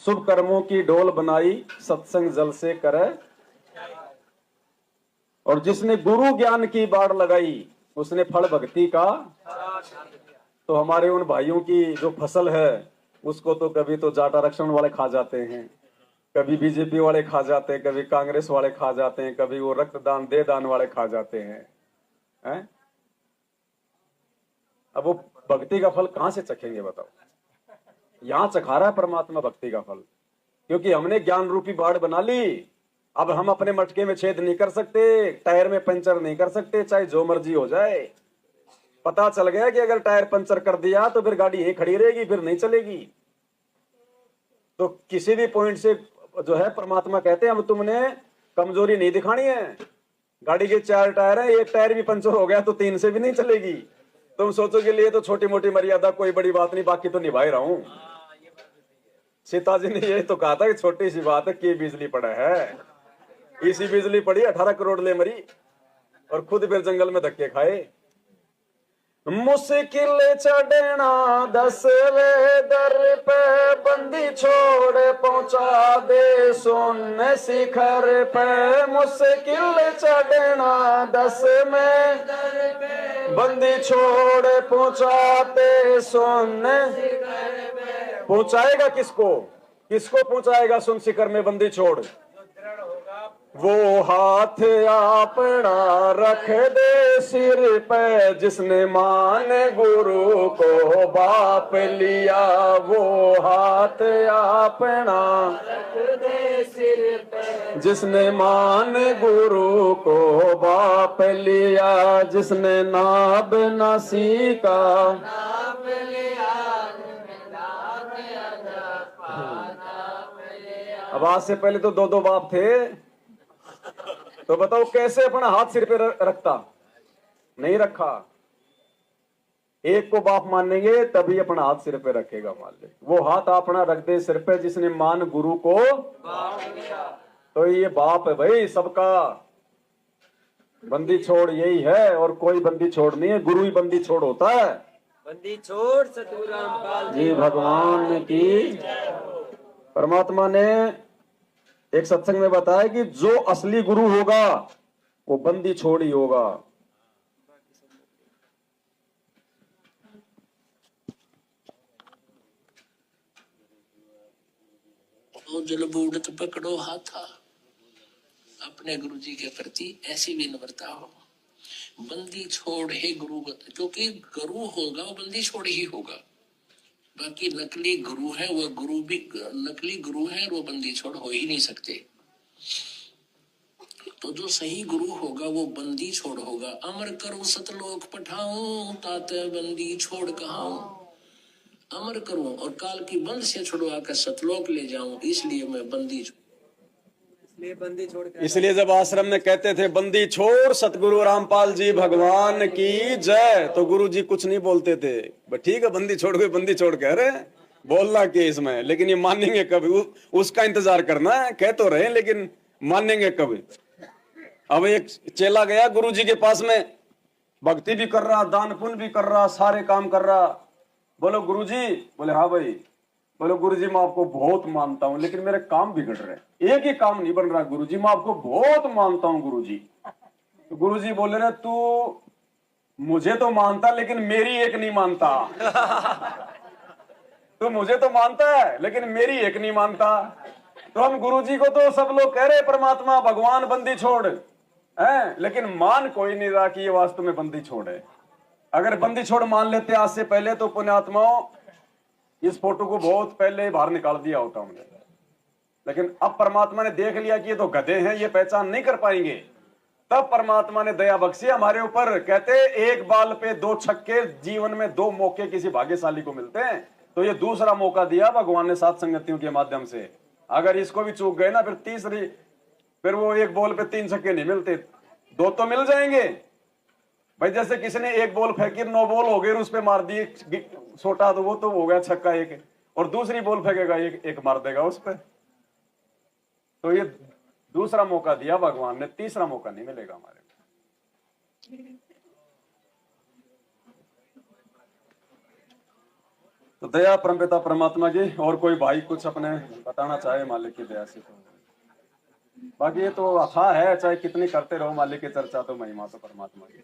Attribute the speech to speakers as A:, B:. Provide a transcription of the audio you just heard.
A: शुभ कर्मों की डोल बनाई, सत्संग जल से करे। और जिसने गुरु ज्ञान की बाड़ लगाई, उसने फल भक्ति का। तो हमारे उन भाइयों की जो फसल है, उसको तो कभी तो जाट आरक्षण वाले खा जाते हैं, कभी बीजेपी वाले खा जाते हैं, कभी कांग्रेस वाले खा जाते हैं, कभी वो रक्तदान दे दान वाले खा जाते हैं, हैं? अब वो भक्ति का फल कहां से चखेंगे बताओ? यहां चखा रहा है परमात्मा भक्ति का फल, क्योंकि हमने ज्ञान रूपी बाड़ बना ली। अब हम अपने मटके में छेद नहीं कर सकते, टायर में पंचर नहीं कर सकते, चाहे जो मर्जी हो जाए। पता चल गया कि अगर टायर पंचर कर दिया तो फिर गाड़ी यहीं खड़ी रहेगी, फिर नहीं चलेगी। तो किसी भी पॉइंट से जो है परमात्मा कहते हैं अब तुमने कमजोरी नहीं दिखानी है। गाड़ी के 4 टायर है, एक टायर भी पंचर हो गया तो 3 से भी नहीं चलेगी। तुम सोचोगे लिए तो छोटी मोटी मर्यादा, कोई बड़ी बात नहीं, बाकी तो निभा ही रहा हूं। सीता जी ने यही तो कहा था कि छोटी सी बात है कि बिजली पड़ा है। इसी बिजली पड़ी 18 करोड़ ले मरी और खुद फिर जंगल में धक्के खाए। मुश्किल चढ़ना 10वें दर पे, बंदी छोड़ पहुंचा दे सोने शिखर पे। मुश्किल चढ़ना 10वें दर पे, बंदी छोड़ पहुंचाते सोने शिखर पे। पहुंचाएगा किसको? किसको पहुंचाएगा सुन शिखर में बंदी छोड़? वो हाथ अपना रख दे सिर पे, जिसने मान गुरु को बाप लिया। वो हाथ अपना रख दे सिर पे, जिसने मान गुरु को बाप लिया। जिसने नाभ नासी का नाप लिया, अब आज से पहले तो 2-2 बाप थे। तो बताओ कैसे अपना हाथ सिर पे रखता? नहीं रखा। एक को बाप मानेंगे तभी अपना हाथ सिर पे रखेगा। मान ले वो हाथ अपना रख दे सिर पे, जिसने मान गुरु को बाप लिया। तो ये बाप है भाई सबका। बंदी छोड़ यही है, और कोई बंदी छोड़ नहीं है, गुरु ही बंदी छोड़ होता है।
B: बंदी छोड़ सतगुरु रामपाल
A: जी भगवान की। परमात्मा ने एक सत्संग में बताया कि जो असली गुरु होगा वो बंदी छोड़ ही होगा।
C: तो जल बूढ़त पकड़ो हाथा, अपने गुरु जी के प्रति ऐसी विनम्रता हो। बंदी छोड़ हे गुरु, क्योंकि गुरु होगा वो बंदी छोड़ ही होगा। बाकी नकली गुरु है, वो गुरु भी नकली गुरु है, वो बंदी छोड़ हो ही नहीं सकते। तो जो सही गुरु होगा वो बंदी छोड़ होगा। अमर करूं सतलोक पठाऊं, ताते बंदी छोड़ कहाऊं। अमर करूं और काल की बंद से छुड़वा कर सतलोक ले जाऊं, इसलिए मैं बंदी
B: छोड़।
A: इसलिए जब आश्रम में कहते थे बंदी छोड़ सतगुरु रामपाल जी भगवान की जय, तो गुरु जी कुछ नहीं बोलते थे। ठीक है बंदी छोड़ गए, बंदी छोड़ कह रहे हैं, बोलना के इसमें, लेकिन ये मानेंगे कभी? उसका इंतजार करना है। कह तो रहे लेकिन मानेंगे कभी? अब एक चेला गया गुरु जी के पास में, भक्ति भी कर रहा, दान पुण्य भी कर रहा, सारे काम कर रहा। बोलो गुरु जी? बोले हाँ भाई। बोलो गुरु जी मैं आपको बहुत मानता हूं, लेकिन मेरे काम बिगड़ रहे हैं, एक ही काम नहीं बन रहा। गुरु जी मैं आपको बहुत मानता हूं गुरु जी। तो गुरु जी बोले रहे तू मुझे तो मानता लेकिन मेरी एक नहीं मानता। तू मुझे तो मानता है लेकिन मेरी एक नहीं मानता। तो हम गुरु जी को तो सब लोग कह रहे परमात्मा भगवान बंदी छोड़ है, लेकिन मान कोई नहीं रहा कि ये वास्तव में बंदी छोड़ है। अगर बंदी छोड़ मान लेते आज से पहले तो पुण्यात्माओं इस फोटो को बहुत पहले बाहर निकाल दिया होता हमने। लेकिन अब परमात्मा ने देख लिया कि ये तो गधे हैं, ये पहचान नहीं कर पाएंगे। तब परमात्मा ने दया बख्शी हमारे ऊपर। कहते एक बाल पे 2 छक्के, जीवन में 2 मौके किसी भाग्यशाली को मिलते हैं। तो ये दूसरा मौका दिया भगवान ने सात संगतियों के माध्यम से। अगर इसको भी चूक गए ना फिर तीसरी, फिर वो एक बॉल पे 3 छक्के नहीं मिलते, 2 तो मिल जाएंगे भाई। जैसे किसी ने एक बॉल फेंकी, 9 बॉल हो गए, उस पे मार दिए छोटा, तो वो तो हो गया छक्का एक, और दूसरी बॉल फेंकेगा एक मार देगा उस पे। तो ये दूसरा मौका दिया भगवान ने, तीसरा मौका नहीं मिलेगा हमारे को। तो दया परमपिता परमात्मा की। और कोई भाई कुछ अपने बताना चाहे मालिक की दया से तो बाकी ये तो अथाह है, चाहे कितनी करते रहो मालिक की चर्चा, तो महिमा तो परमात्मा की।